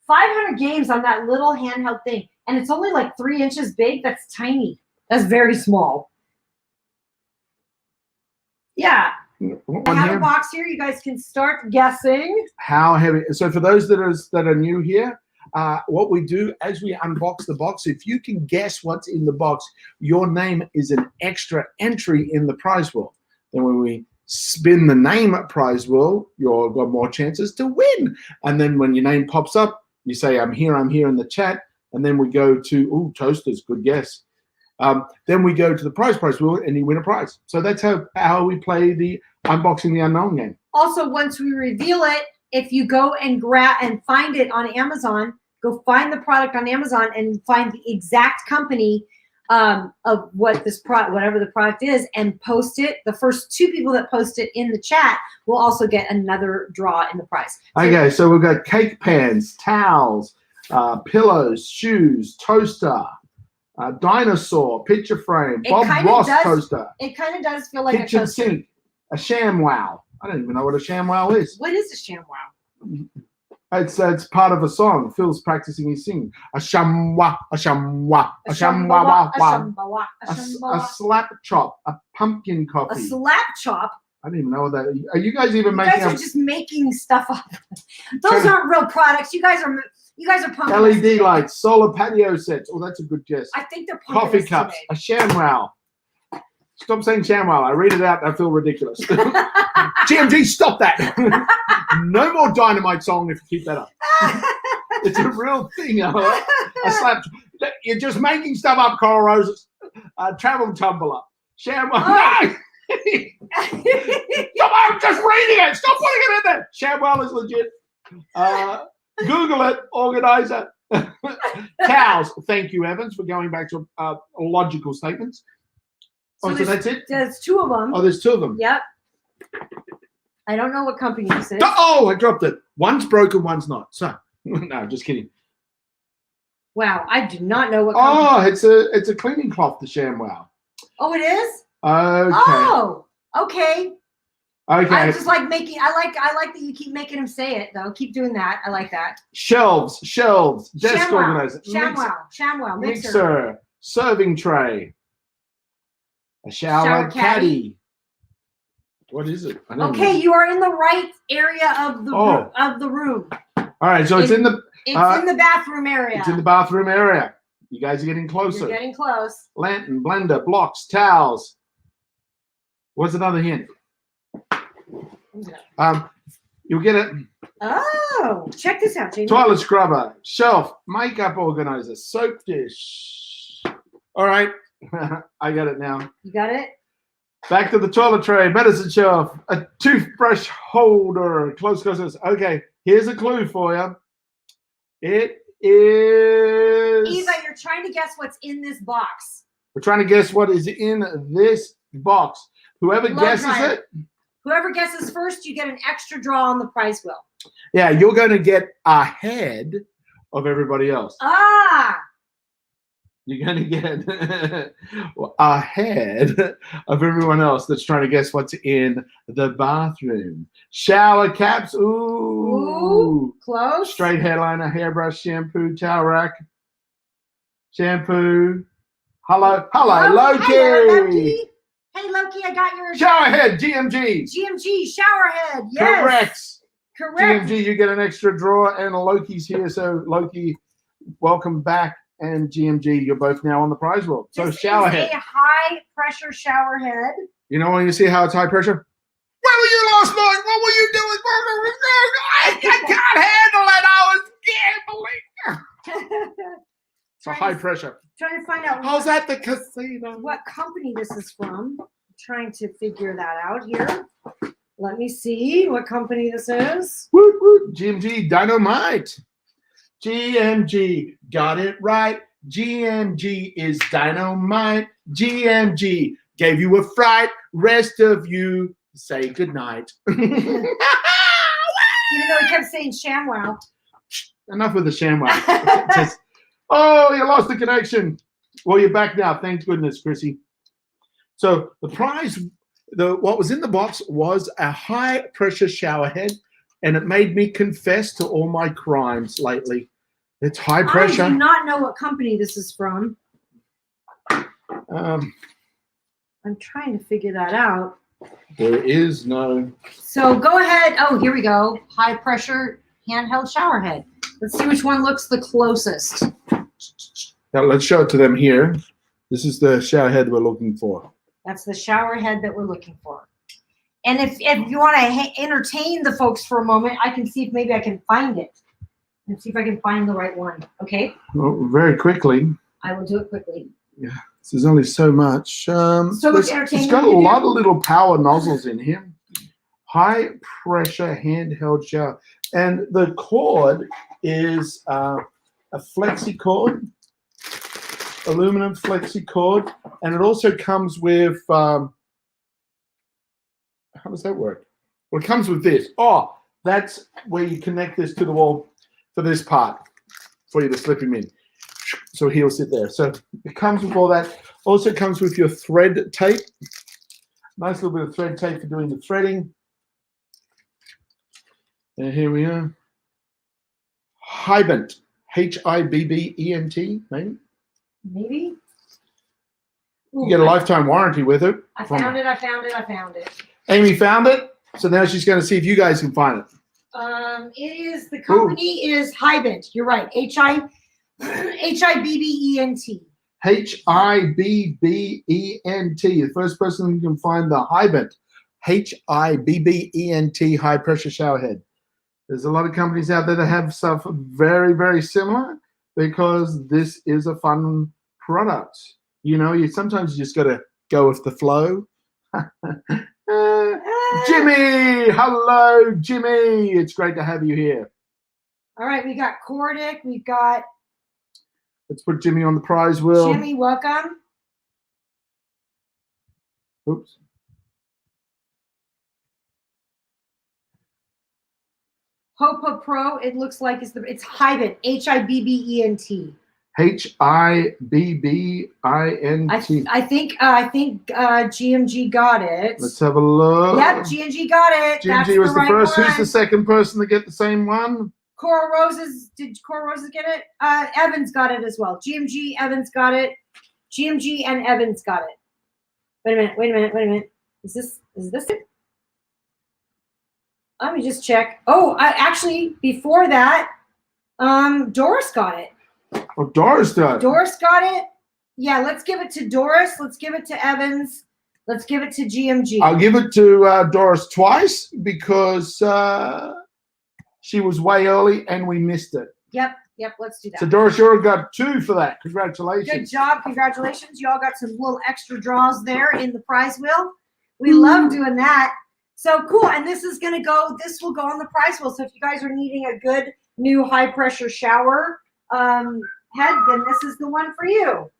500 games on that little handheld thing. And it's only like 3 inches big. That's tiny. That's very small. Yeah. I have a box here. You guys can start guessing. How heavy. So for those that are new here, what we do as we unbox the box, if you can guess what's in the box, your name is an extra entry in the prize wheel. Then when we spin the name prize wheel, you've got more chances to win. And then when your name pops up, you say, I'm here in the chat. And then we go to, toasters, good guess. Then we go to the prize wheel and you win a prize. So that's how we play the Unboxing the Unknown game. Also, once we reveal it, if you go and grab and find it on Amazon, go find the product on Amazon and find the exact company of what this product, whatever the product is, and post it. The first 2 people that post it in the chat will also get another draw in the prize. Okay, so we've got cake pans, towels, pillows, shoes, toaster, dinosaur, picture frame, Bob Ross toaster. It kind of does feel like kitchen a toaster. sink, a ShamWow. I don't even know what a ShamWow is. What is a ShamWow? It's part of a song. Phil's practicing his singing. A ShamWow, a ShamWow, a ShamWow, a slap chop, a pumpkin coffee. A slap chop? I don't even know what that is. Are you guys even making up? You guys are just making stuff up. Those aren't real products. You guys are pumping. LED lights, solar patio sets. Oh, that's a good guess. I think they're pumping coffee cups, a ShamWow. Stop saying ShamWow. I read it out and I feel ridiculous. GMG, stop that. No more Dynamite song if you keep that up. It's a real thing. A slap. You're just making stuff up, Coral Roses. Travel tumbler. ShamWow. No! Come on, just reading it. Stop putting it in there. ShamWow is legit. Google it, organizer. Towels. Thank you, Evans, for going back to logical statements. So that's it? There's 2 of them. Oh, there's 2 of them. Yep. I don't know what company this is. Oh, I dropped it. One's broken, one's not. So, no, just kidding. Wow, I do not know what company. Oh, it's a cleaning cloth, the ShamWow. Oh, it is? Okay. Oh, okay. Okay. I just like making. I like that you keep making him say it though. Keep doing that. I like that. Shelves, desk organizer, ShamWow, mixer, serving tray, a shower caddy. What is it? Okay, you are in the right area of the room. All right, so it's in the bathroom area. It's in the bathroom area. You guys are getting closer. You're getting close. Lantern, blender, blocks, towels. What's another hint? You'll get it. Oh, check this out, Jamie. Toilet scrubber, shelf, makeup organizer, soap dish. All right, I got it now. You got it? Back to the toilet tray, medicine shelf, a toothbrush holder, close. Okay, here's a clue for you. It is... Eva, you're trying to guess what's in this box. We're trying to guess what is in this box. Whoever guesses first, you get an extra draw on the prize wheel. Yeah, you're going to get ahead of everybody else. Ah! You're going to get ahead of everyone else that's trying to guess what's in the bathroom. Shower caps. Ooh. Close. Straight hairliner, hairbrush, shampoo, towel rack, shampoo. Hello, Loki. Hey, Loki. Hey, Loki, I got your... Shower head, GMG. GMG, shower head, yes. Correct. GMG, you get an extra draw, and Loki's here. So, Loki, welcome back. And GMG, you're both now on the prize wheel. So, shower head. A high-pressure shower head. You know when you see how it's high pressure? Where were you last night? What were you doing? I can't handle it. I was gambling. It's a high pressure. Trying to find out. How's that the casino? What company this is from. I'm trying to figure that out here. Let me see what company this is. Woot, woot. GMG Dynamite. GMG got it right. GMG is dynamite. GMG gave you a fright. Rest of you say goodnight. Even though he kept saying ShamWow. Enough with the ShamWow. Oh, you lost the connection. Well, you're back now. Thank goodness, Chrissy. So the prize, what was in the box was a high-pressure shower head, and it made me confess to all my crimes lately. It's high I do pressure. not know what company this is from. Um, I'm trying to figure that out. there is no. So go ahead. Oh, here we go. High pressure handheld shower head. Let's see which one looks the closest. Now let's show it to them here. This is the shower head we're looking for. That's the shower head that we're looking for. And if you want to entertain the folks for a moment, I can see if maybe I can find it. And see if I can find the right one. Okay? Well, very quickly. I will do it quickly. Yeah, there's only so much. So much entertainment. It's got a lot of little power nozzles in here. High pressure handheld shower. And the cord is a flexi cord, aluminum flexi cord. And it also comes with, how does that work? Well, it comes with this. Oh, that's where you connect this to the wall for this part, for you to slip him in. So he'll sit there. So it comes with all that. Also comes with your thread tape. Nice little bit of thread tape for doing the threading. And here we are. Hibbent. Hibbent, maybe? Maybe? You get a lifetime warranty with it. I found it. Amy found it. So now she's going to see if you guys can find it. It is, the company is Hibbent. You're right. Hibbent. Hibbent. The first person who can find the Hibbent. Hibbent high pressure shower head. There's a lot of companies out there that have stuff very, very similar because this is a fun product. You know, sometimes you just got to go with the flow. Jimmy, hello, Jimmy. It's great to have you here. All right, we got Cordic. We've got. Let's put Jimmy on the prize wheel. Jimmy, welcome. Oops. Hopa Pro. It looks like it's Hibbent. Hibbent. Hibbint. I think GMG got it. Let's have a look. Yep, GMG got it. GMG was the first. Who's the second person to get the same one? Cora Roses. Did Cora Roses get it? Evans got it as well. GMG, Evans got it. GMG and Evans got it. Wait a minute. Is this it? Let me just check. Oh, actually, before that, Doris got it. Oh, Doris does. Doris got it. Yeah, let's give it to Doris. Let's give it to Evans. Let's give it to GMG. I'll give it to Doris twice because she was way early and we missed it. Yep, let's do that. So Doris, you already got 2 for that. Congratulations. Good job. Congratulations. You all got some little extra draws there in the prize wheel. We love doing that. So cool. And this will go on the prize wheel. So if you guys are needing a good new high pressure shower head, then this is the one for you.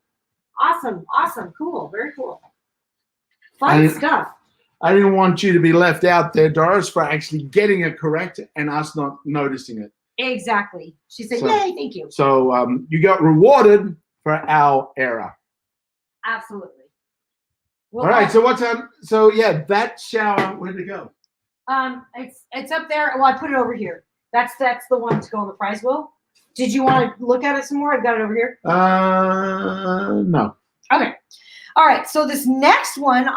Awesome. Cool. Very cool. Fun stuff. I didn't want you to be left out there, Doris, for actually getting it correct and us not noticing it. Exactly. She said, yay, thank you. So you got rewarded for our error. Absolutely. Well, all right. So what's up? So yeah, that shower, where'd it go? It's up there. Well, I put it over here. That's the one to go on the prize wheel. Did you want to look at it some more? I've got it over here. No. Okay. All right. So this next one.